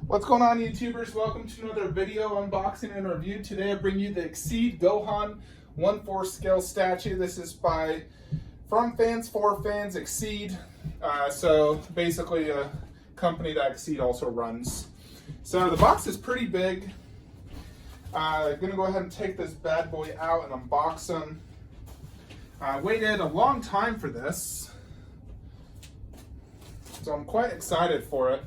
What's going on, YouTubers? Welcome to another video unboxing and review. Today I bring you the Exceed Gohan 1/4 scale statue. This is by From Fans for Fans Exceed. So basically a company that Exceed also runs. So the box is pretty big. I'm gonna go ahead and take this bad boy out and unbox them. I waited a long time for this, so I'm quite excited for it.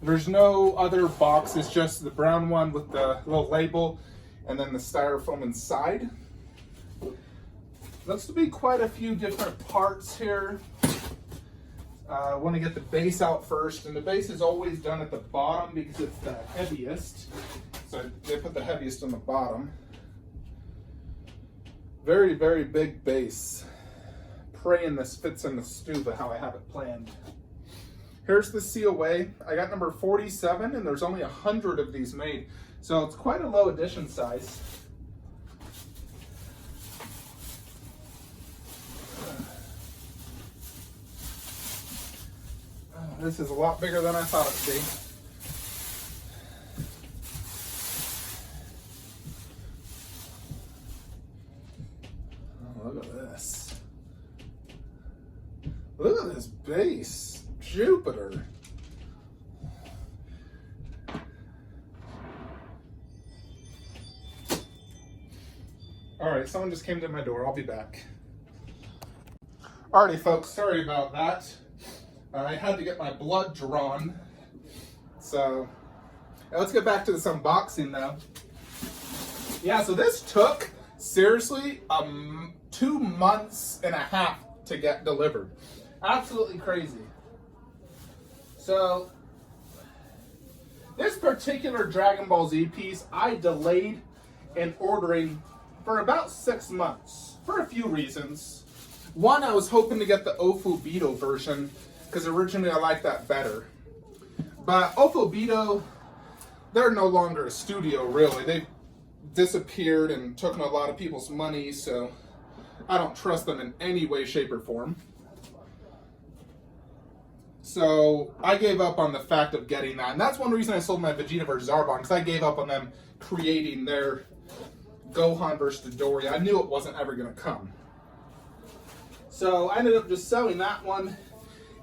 There's no other box, it's just the brown one with the little label and then the styrofoam inside. Looks to be quite a few different parts here. I want to get the base out first, and the base is always done at the bottom because it's the heaviest. So they put the heaviest on the bottom. Very, very big base. Praying this fits in the stew how I have it planned. Here's the COA. I got number 47, and there's only 100 of these made. So it's quite a low edition size. This is a lot bigger than I thought it would be. Oh, look at this. Look at this base. Jupiter. All right, someone just came to my door. I'll be back. Alrighty, folks, sorry about that. I had to get my blood drawn. So let's get back to this unboxing though. Yeah, so this took, seriously, 2 months and a half to get delivered. Absolutely crazy. So, this particular Dragon Ball Z piece, I delayed in ordering for about 6 months, for a few reasons. One, I was hoping to get the Ofubito version, because originally I liked that better. But Ofubito, they're no longer a studio, really. They've disappeared and taken a lot of people's money, so I don't trust them in any way, shape, or form. So I gave up on the fact of getting that. And that's one reason I sold my Vegeta vs. Zarbon, because I gave up on them creating their Gohan vs. Dory. I knew it wasn't ever going to come. So I ended up just selling that one.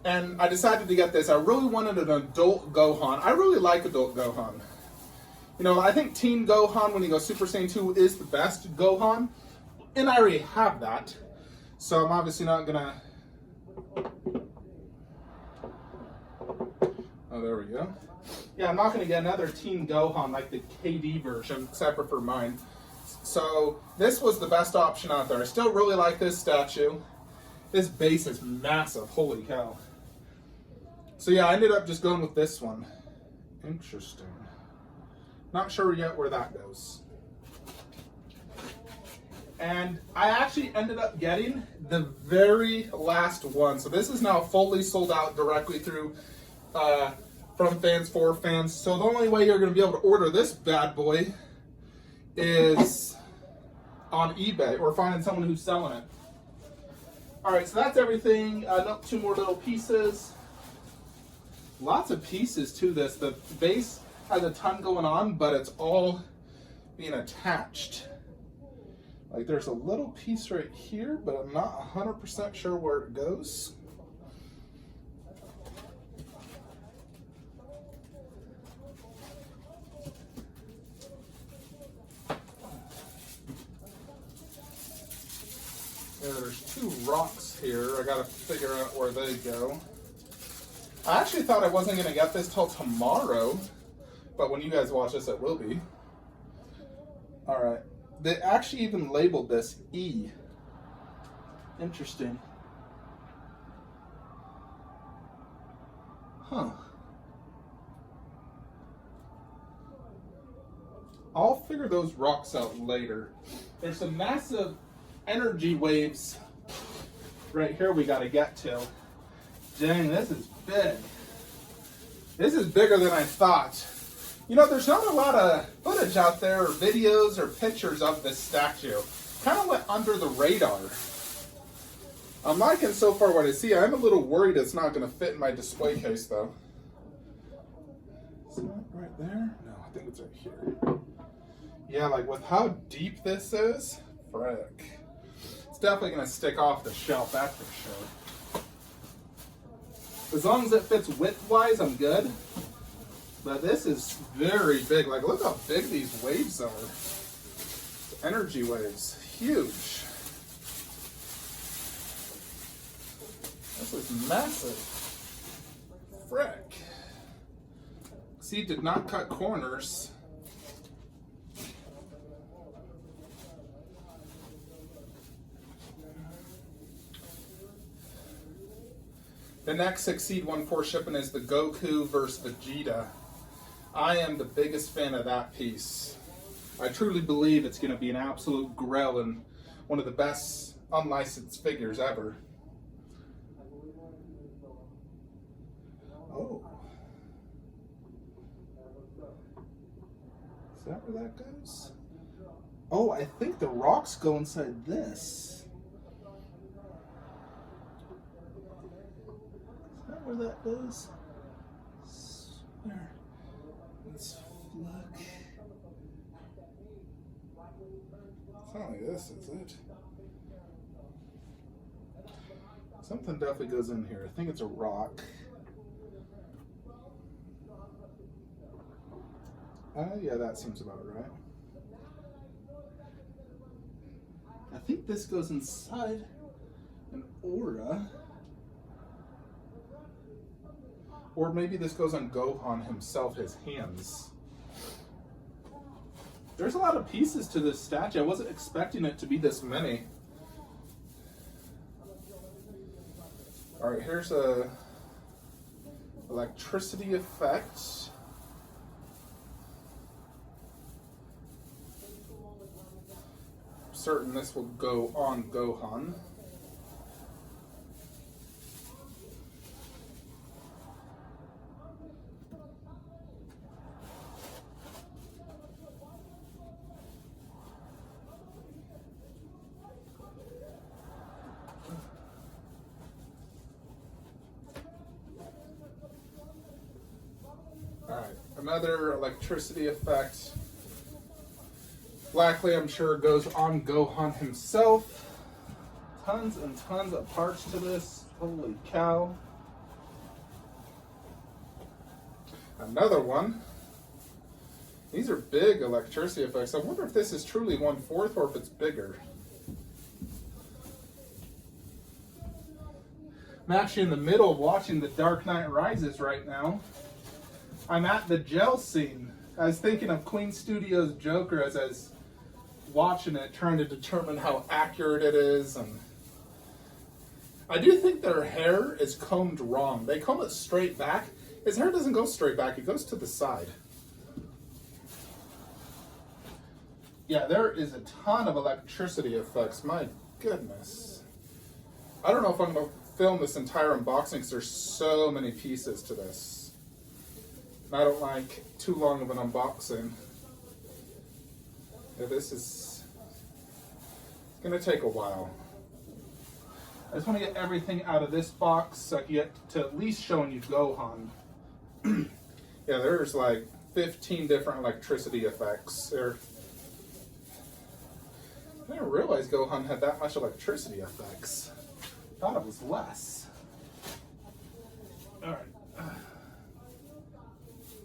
And I decided to get this. I really wanted an adult Gohan. I really like adult Gohan. You know, I think Teen Gohan, when he goes Super Saiyan 2, is the best Gohan. And I already have that. So I'm obviously not going to... Oh, there we go. Yeah, I'm not going to get another Teen Gohan like the KD version, because I prefer mine. So this was the best option out there. I still really like this statue. This base is massive. Holy cow. So yeah, I ended up just going with this one. Interesting. Not sure yet where that goes. And I actually ended up getting the very last one. So this is now fully sold out directly through From Fans for Fans. So the only way you're going to be able to order this bad boy is on eBay or finding someone who's selling it. Alright, so that's everything. 2 more little pieces. Lots of pieces to this. The base has a ton going on, but it's all being attached. Like there's a little piece right here, but I'm not 100% sure where it goes. Yeah, there's 2 rocks here. I gotta figure out where they go. I actually thought I wasn't gonna get this till tomorrow, but when you guys watch this, it will be. Alright. They actually even labeled this E. Interesting. Huh. I'll figure those rocks out later. There's some massive energy waves right here we gotta get to. Dang, this is big. This is bigger than I thought. You know, there's not a lot of footage out there, or videos, or pictures of this statue. Kind of went under the radar. I'm liking so far what I see. I'm a little worried it's not going to fit in my display case, though. right there? No, I think it's right here. Yeah, like with how deep this is, frick. It's definitely gonna stick off the shelf, that's for sure. As long as it fits width-wise, I'm good. But this is very big. Like, look how big these waves are. Energy waves, huge. This is massive. Frick. See, did not cut corners. The next Exceed 1/4 shipping is the Goku versus Vegeta. I am the biggest fan of that piece. I truly believe it's going to be an absolute grell and one of the best unlicensed figures ever. Oh. Is that where that goes? Oh, I think the rocks go inside this. Is that where that goes? I swear. Let's look. It's not like this, is it? Something definitely goes in here. I think it's a rock. Yeah, that seems about right. I think this goes inside an aura. Or maybe this goes on Gohan himself, his hands. There's a lot of pieces to this statue. I wasn't expecting it to be this many. Alright, here's a electricity effect. I'm certain this will go on Gohan. Alright, another electricity effect. Likely, I'm sure, goes on Gohan himself. Tons and tons of parts to this. Holy cow. Another one. These are big electricity effects. I wonder if this is truly 1/4 or if it's bigger. I'm actually in the middle of watching The Dark Knight Rises right now. I'm at the jail scene. I was thinking of Queen Studios' Joker as I was watching it, trying to determine how accurate it is. And I do think their hair is combed wrong. They comb it straight back. His hair doesn't go straight back, it goes to the side. Yeah, there is a ton of electricity effects. My goodness. I don't know if I'm going to film this entire unboxing because there's so many pieces to this. I don't like too long of an unboxing. Yeah, this is going to take a while. I just want to get everything out of this box so I can get to at least showing you Gohan. Yeah, there's like 15 different electricity effects. There. I didn't realize Gohan had that much electricity effects. Thought it was less. Alright.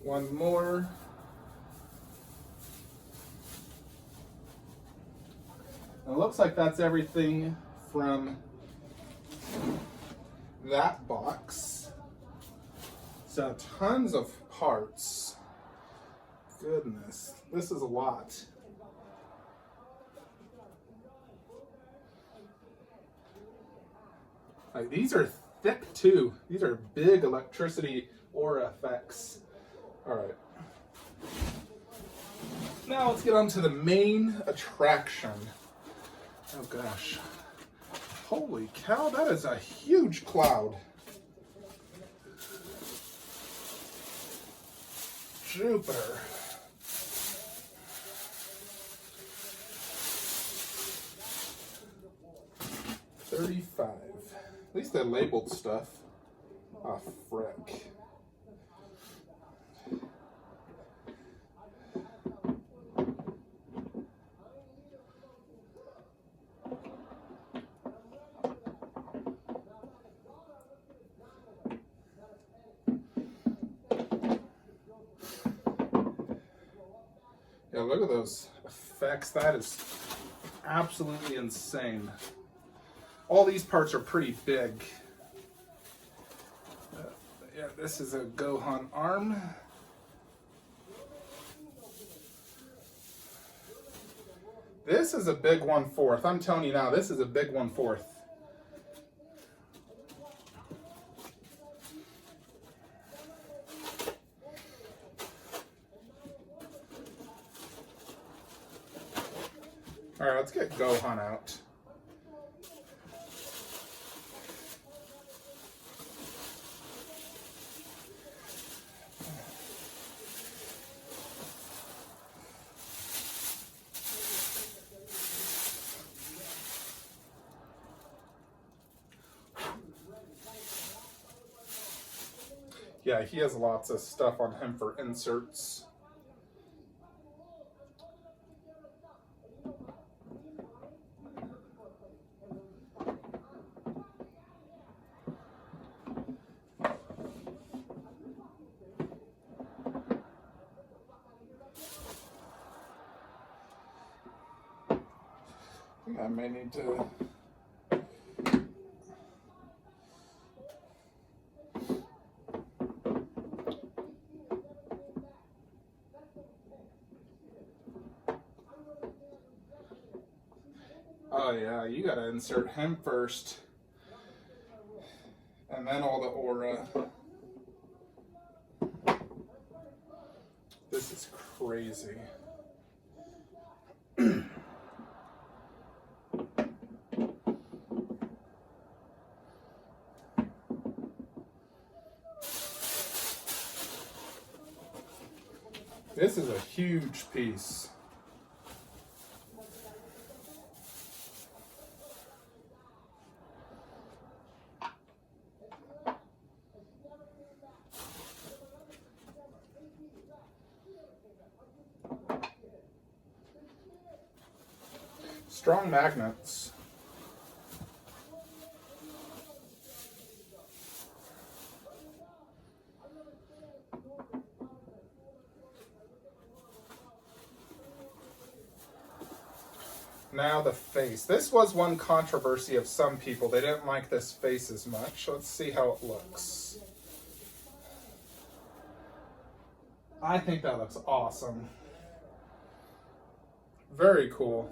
One more. And it looks like that's everything from that box. So tons of parts. Goodness, this is a lot. Like, these are thick too. These are big electricity aura effects. All right. Now let's get on to the main attraction. Oh gosh. Holy cow, that is a huge cloud. Jupiter. $35. At least they labeled stuff. Ah, frick. Yeah, look at those effects. That is absolutely insane. All these parts are pretty big. Yeah, this is a Gohan arm. This is a big 1/4. I'm telling you now, this is a big 1/4. All right, let's get Gohan out. Yeah, he has lots of stuff on him for inserts. I think I may need to... Oh yeah, you gotta insert him first. And then all the aura. This is crazy. This is a huge piece. Strong magnets. Now the face. This was one controversy of some people. They didn't like this face as much. Let's see how it looks. I think that looks awesome. Very cool.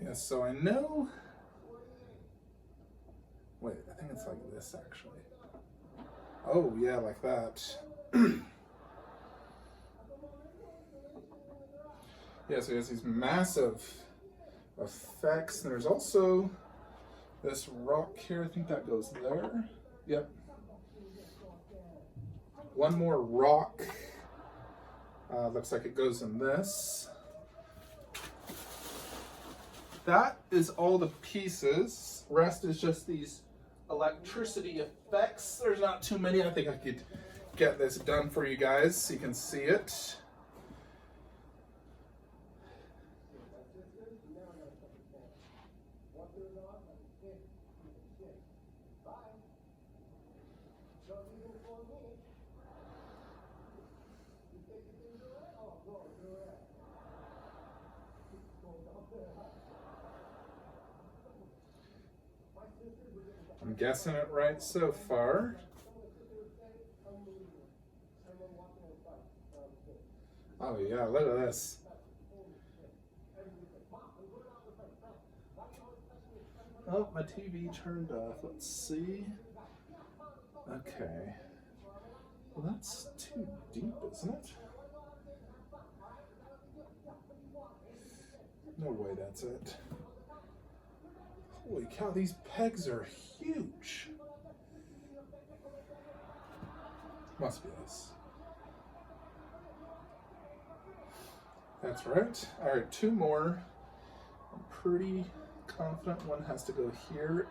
Yeah, so I know... Wait, I think it's like this, actually. Oh, yeah, like that. Yeah, so he has these massive effects. And there's also this rock here. I think that goes there. Yep. One more rock. Looks like it goes in this. That is all the pieces. Rest is just these electricity effects. There's not too many. I think I could get this done for you guys so you can see it. I'm guessing it right so far. Oh yeah, look at this. Oh, my TV turned off. Let's see. Okay. Well, that's too deep, isn't it? No way that's it. Holy cow, these pegs are huge. Must be this. That's right. All right, two more. I'm pretty confident one has to go here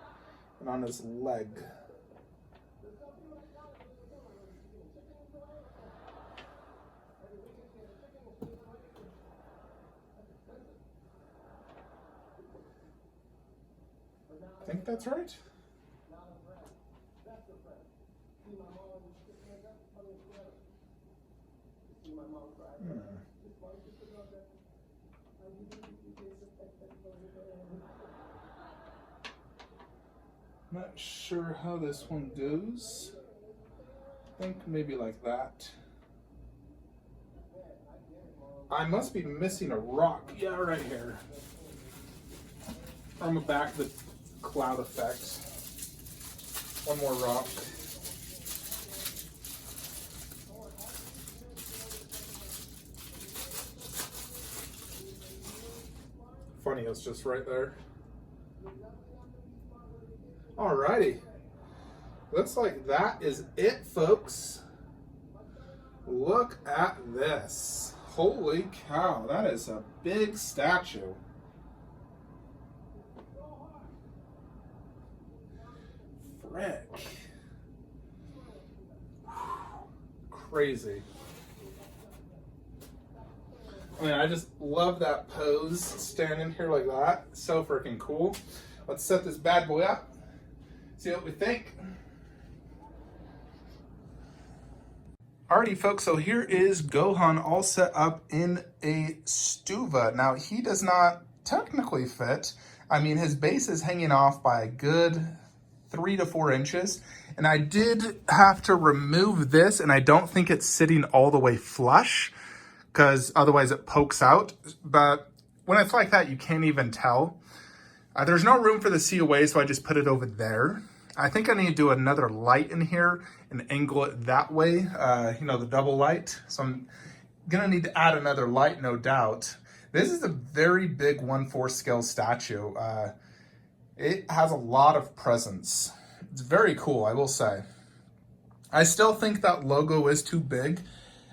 and on his leg. I think that's right. Not sure how this one goes. I think maybe like that. I must be missing a rock. Yeah, right here. On the back of the cloud effect. One more rock. Funny, it's just right there. Alrighty. Looks like that is it, folks. Look at this. Holy cow, that is a big statue. Frick. Crazy. I mean, I just love that pose, standing here like that. So freaking cool. Let's set this bad boy up. See what we think. Alrighty, folks, so here is Gohan all set up in a stuva. Now, he does not technically fit. I mean, his base is hanging off by a good 3 to 4 inches. And I did have to remove this, and I don't think it's sitting all the way flush, because otherwise it pokes out. But when it's like that, you can't even tell. There's no room for the COA, so I just put it over there. I think I need to do another light in here and angle it that way, you know, the double light. So I'm gonna need to add another light, no doubt. This is a very big 1/4 scale statue. It has a lot of presence. It's very cool, I will say. I still think that logo is too big.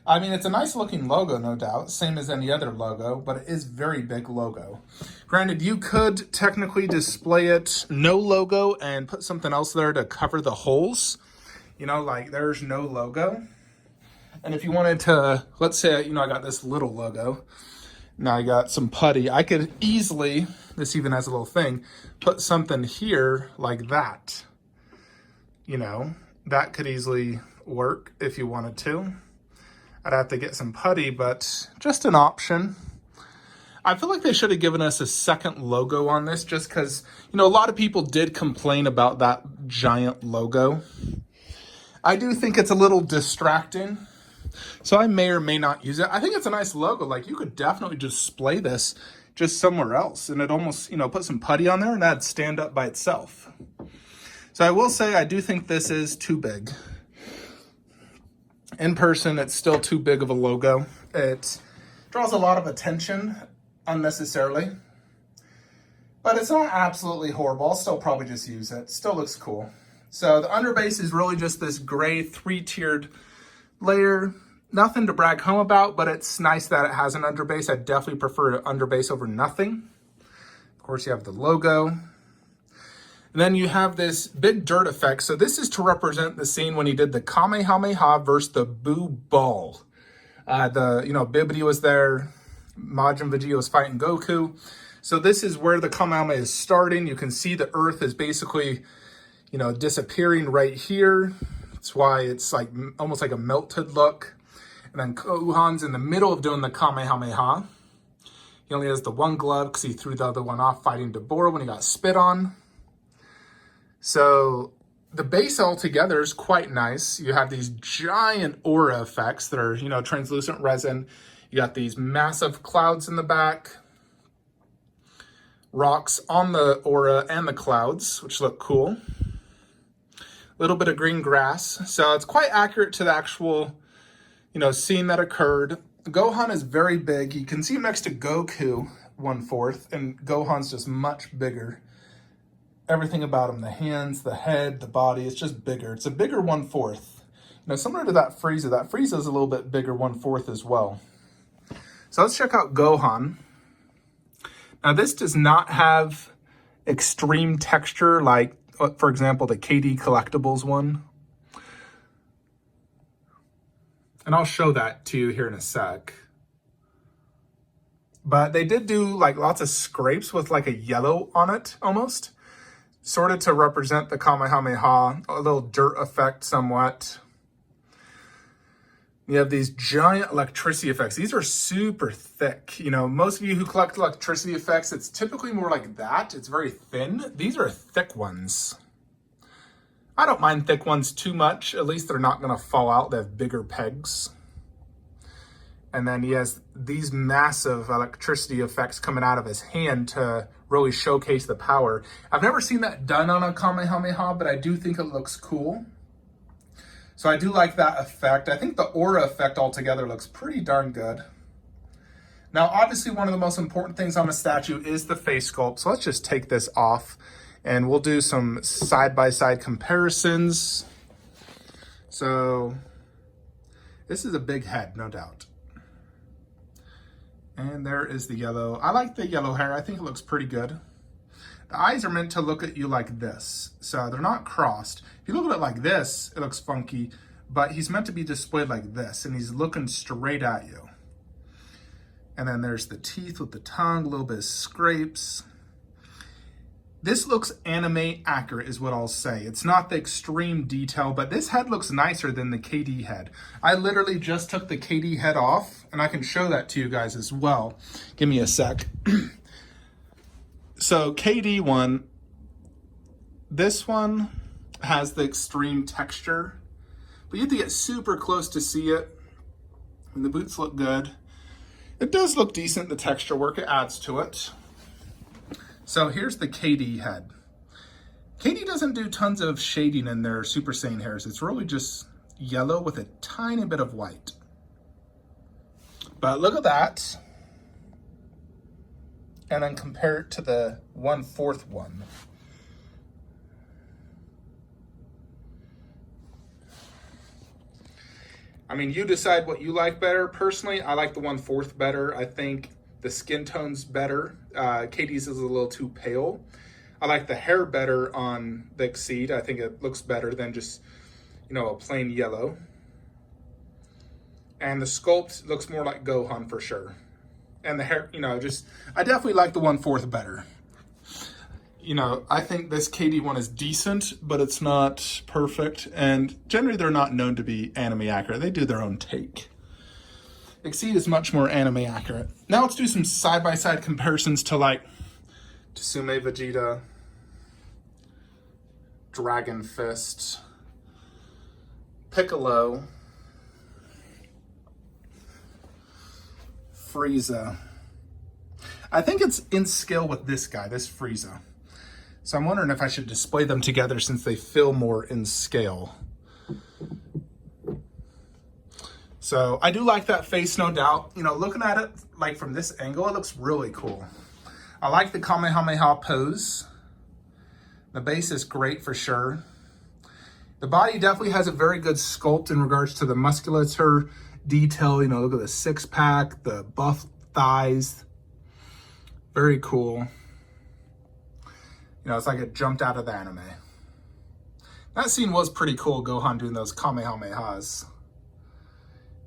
I mean, it's a nice looking logo, no doubt, same as any other logo, but it is very big logo. Granted, you could technically display it no logo and put something else there to cover the holes. You know, like there's no logo. And if you wanted to, let's say, you know, I got this little logo. Now I got some putty. I could easily, this even has a little thing, put something here like that. You know, that could easily work if you wanted to. I'd have to get some putty, but just an option. I feel like they should have given us a second logo on this, just because, you know, a lot of people did complain about that giant logo. I do think it's a little distracting, so I may or may not use it. I think it's a nice logo. Like, you could definitely display this just somewhere else, and it almost, you know, put some putty on there, and that'd stand up by itself. So I will say I do think this is too big. In person, it's still too big of a logo. It draws a lot of attention unnecessarily, but it's not absolutely horrible. I'll still probably just use it. Still looks cool. So the underbase is really just this gray 3-tiered layer. Nothing to brag home about, but it's nice that it has an underbase. I definitely prefer an underbase over nothing. Of course, you have the logo. And then you have this big dirt effect. So this is to represent the scene when he did the Kamehameha versus the Boo Ball. Bibbidi was there. Majin Vegeta was fighting Goku. So this is where the Kamehameha is starting. You can see the earth is basically, you know, disappearing right here. That's why it's like almost like a melted look. And then Gohan's in the middle of doing the Kamehameha. He only has the one glove because he threw the other one off fighting Deborah when he got spit on. So the base altogether is quite nice. You have these giant aura effects that are, you know, translucent resin. You got these massive clouds in the back. Rocks on the aura and the clouds, which look cool. A little bit of green grass. So it's quite accurate to the actual, you know, scene that occurred. Gohan is very big. You can see him next to Goku 1/4, and Gohan's just much bigger. Everything about him, the hands, the head, the body, it's just bigger. It's a bigger 1/4. You know, similar to that Frieza. That Frieza is a little bit bigger 1/4 as well. So let's check out Gohan. Now this does not have extreme texture like, for example, the KD Collectibles one. And I'll show that to you here in a sec. But they did do like lots of scrapes with like a yellow on it almost. sort of to represent the Kamehameha, a little dirt effect somewhat. You have these giant electricity effects. These are super thick. You know, most of you who collect electricity effects, it's typically more like that. It's very thin. These are thick ones. I don't mind thick ones too much. At least they're not gonna fall out. They have bigger pegs. And then he has these massive electricity effects coming out of his hand to really showcase the power. I've never seen that done on a Kamehameha, but I do think it looks cool. So I do like that effect. I think the aura effect altogether looks pretty darn good. Now, obviously, one of the most important things on a statue is the face sculpt. So let's just take this off and we'll do some side-by-side comparisons. So this is a big head, no doubt. And there is the yellow. I like the yellow hair. I think it looks pretty good. The eyes are meant to look at you like this. So they're not crossed. If you look at it like this, it looks funky, but he's meant to be displayed like this, and he's looking straight at you. And then there's the teeth with the tongue, a little bit of scrapes. This looks anime accurate is what I'll say. It's not the extreme detail, but this head looks nicer than the KD head. I literally just took the KD head off, and I can show that to you guys as well. Give me a sec. So KD one, this one has the extreme texture, but you have to get super close to see it. And the boots look good. It does look decent, the texture work, it adds to it. So here's the KD head. KD doesn't do tons of shading in their Super Saiyan hairs. It's really just yellow with a tiny bit of white. But look at that. And then compare it to the 1/4 one. I mean, you decide what you like better. Personally, I like the 1/4 better. I think the skin tone's better. KD's is a little too pale. I like the hair better on the Exceed. I think it looks better than just, you know, a plain yellow. And the sculpt looks more like Gohan for sure. And the hair, you know, just, I definitely like the 1/4 better. You know, I think this KD one is decent, but it's not perfect. And generally they're not known to be anime accurate. They do their own take. Exceed is much more anime accurate. Now let's do some side-by-side comparisons to like Tsume Vegeta, Dragon Fist, Piccolo, Frieza. I think it's in scale with this guy, this Frieza. So I'm wondering if I should display them together since they feel more in scale. So I do like that face, no doubt. You know, looking at it like from this angle, it looks really cool. I like the Kamehameha pose. The base is great for sure. The body definitely has a very good sculpt in regards to the musculature detail. You know, look at the six-pack, the buff thighs. Very cool. You know, it's like it jumped out of the anime. That scene was pretty cool, Gohan doing those Kamehamehas.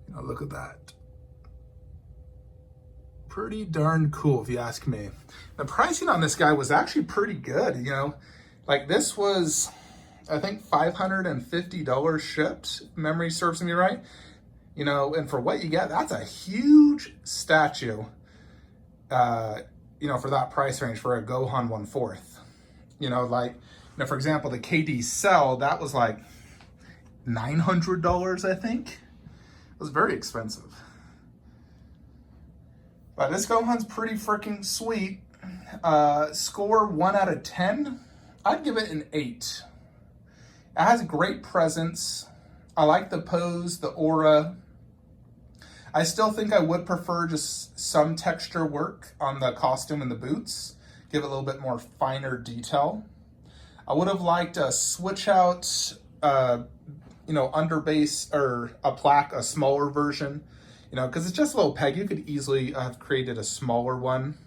You know, look at that. Pretty darn cool, if you ask me. The pricing on this guy was actually pretty good, you know. Like, this was, I think, $550 shipped, if memory serves me right. You know, and for what you get, that's a huge statue, you know, for that price range for a Gohan 1/4. You know, like, you know, for example, the KD Cell, that was like $900, I think. It was very expensive. But this Gohan's pretty freaking sweet. Score 1 out of 10. I'd give it an 8. It has a great presence. I like the pose, the aura. I still think I would prefer just some texture work on the costume and the boots. Give it a little bit more finer detail. I would have liked a switch out, you know, underbase or a plaque, a smaller version, you know, because it's just a little peg. You could easily have created a smaller one.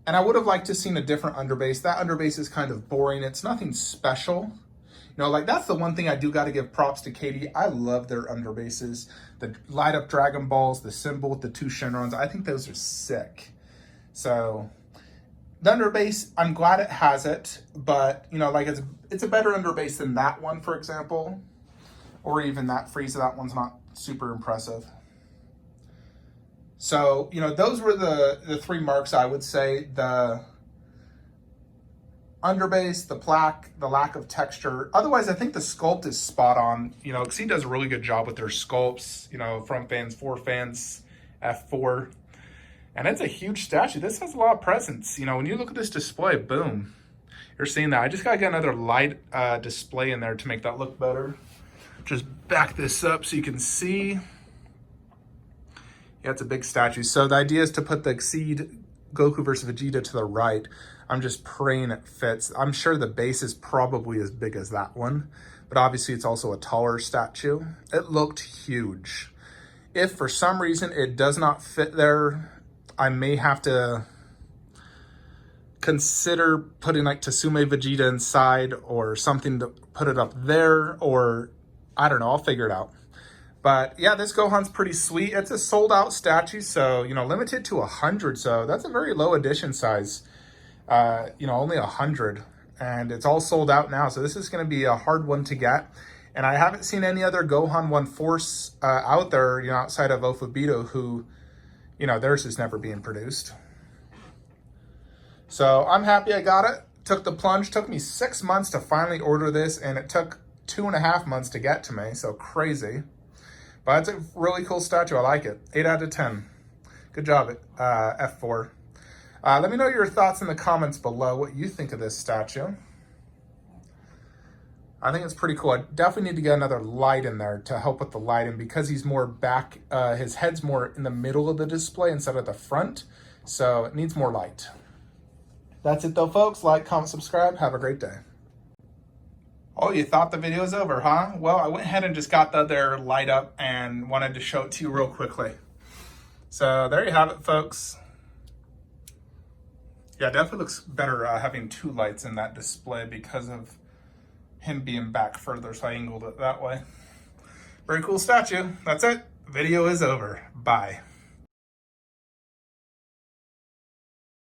And I would have liked to seen a different underbase. That underbase is kind of boring. It's nothing special. You know, like, that's the one thing I do got to give props to KD. I love their underbases. The light up Dragon Balls, the symbol with the 2 Shenrons. I think those are sick. So The underbase, I'm glad it has it, but you know, like it's a better underbase than that one, for example, or even that Frieza. That one's not super impressive. So, you know, those were the three marks I would say. The underbase, the plaque, the lack of texture. Otherwise, I think the sculpt is spot on. You know, Exceed does a really good job with their sculpts, you know, front fans, four fans, F4. And it's a huge statue. This has a lot of presence. You know, when you look at this display, boom, you're seeing that. I just got to get another light display in there to make that look better. Just back this up so you can see. Yeah, it's a big statue. So the idea is to put the Exceed Goku versus Vegeta to the right. I'm just praying it fits. I'm sure the base is probably as big as that one, but obviously it's also a taller statue. It looked huge. If for some reason it does not fit there, I may have to consider putting like Tsume Vegeta inside or something to put it up there, or I don't know, I'll figure it out. But yeah, this Gohan's pretty sweet. It's a sold out statue, so, you know, limited to 100. So that's a very low edition size. You know, only 100, and it's all sold out now. So this is going to be a hard one to get. And I haven't seen any other Gohan 1 Force out there, you know, outside of Ofubito, who, you know, theirs is never being produced. So I'm happy I got it. Took the plunge. Took me 6 months to finally order this, and it took 2.5 months to get to me. So crazy. But it's a really cool statue. I like it. 8 out of 10. Good job, F4. Let me know your thoughts in the comments below, what you think of this statue. I think it's pretty cool. I definitely need to get another light in there to help with the lighting, because he's more back, his head's more in the middle of the display instead of the front, so it needs more light. That's it though, folks. Like, comment, subscribe. Have a great day. Oh, you thought the video was over, huh? Well, I went ahead and just got the other light up and wanted to show it to you real quickly. So there you have it, folks. Yeah, it definitely looks better having two lights in that display because of him being back further, so I angled it that way. Very cool statue. That's it. Video is over. Bye.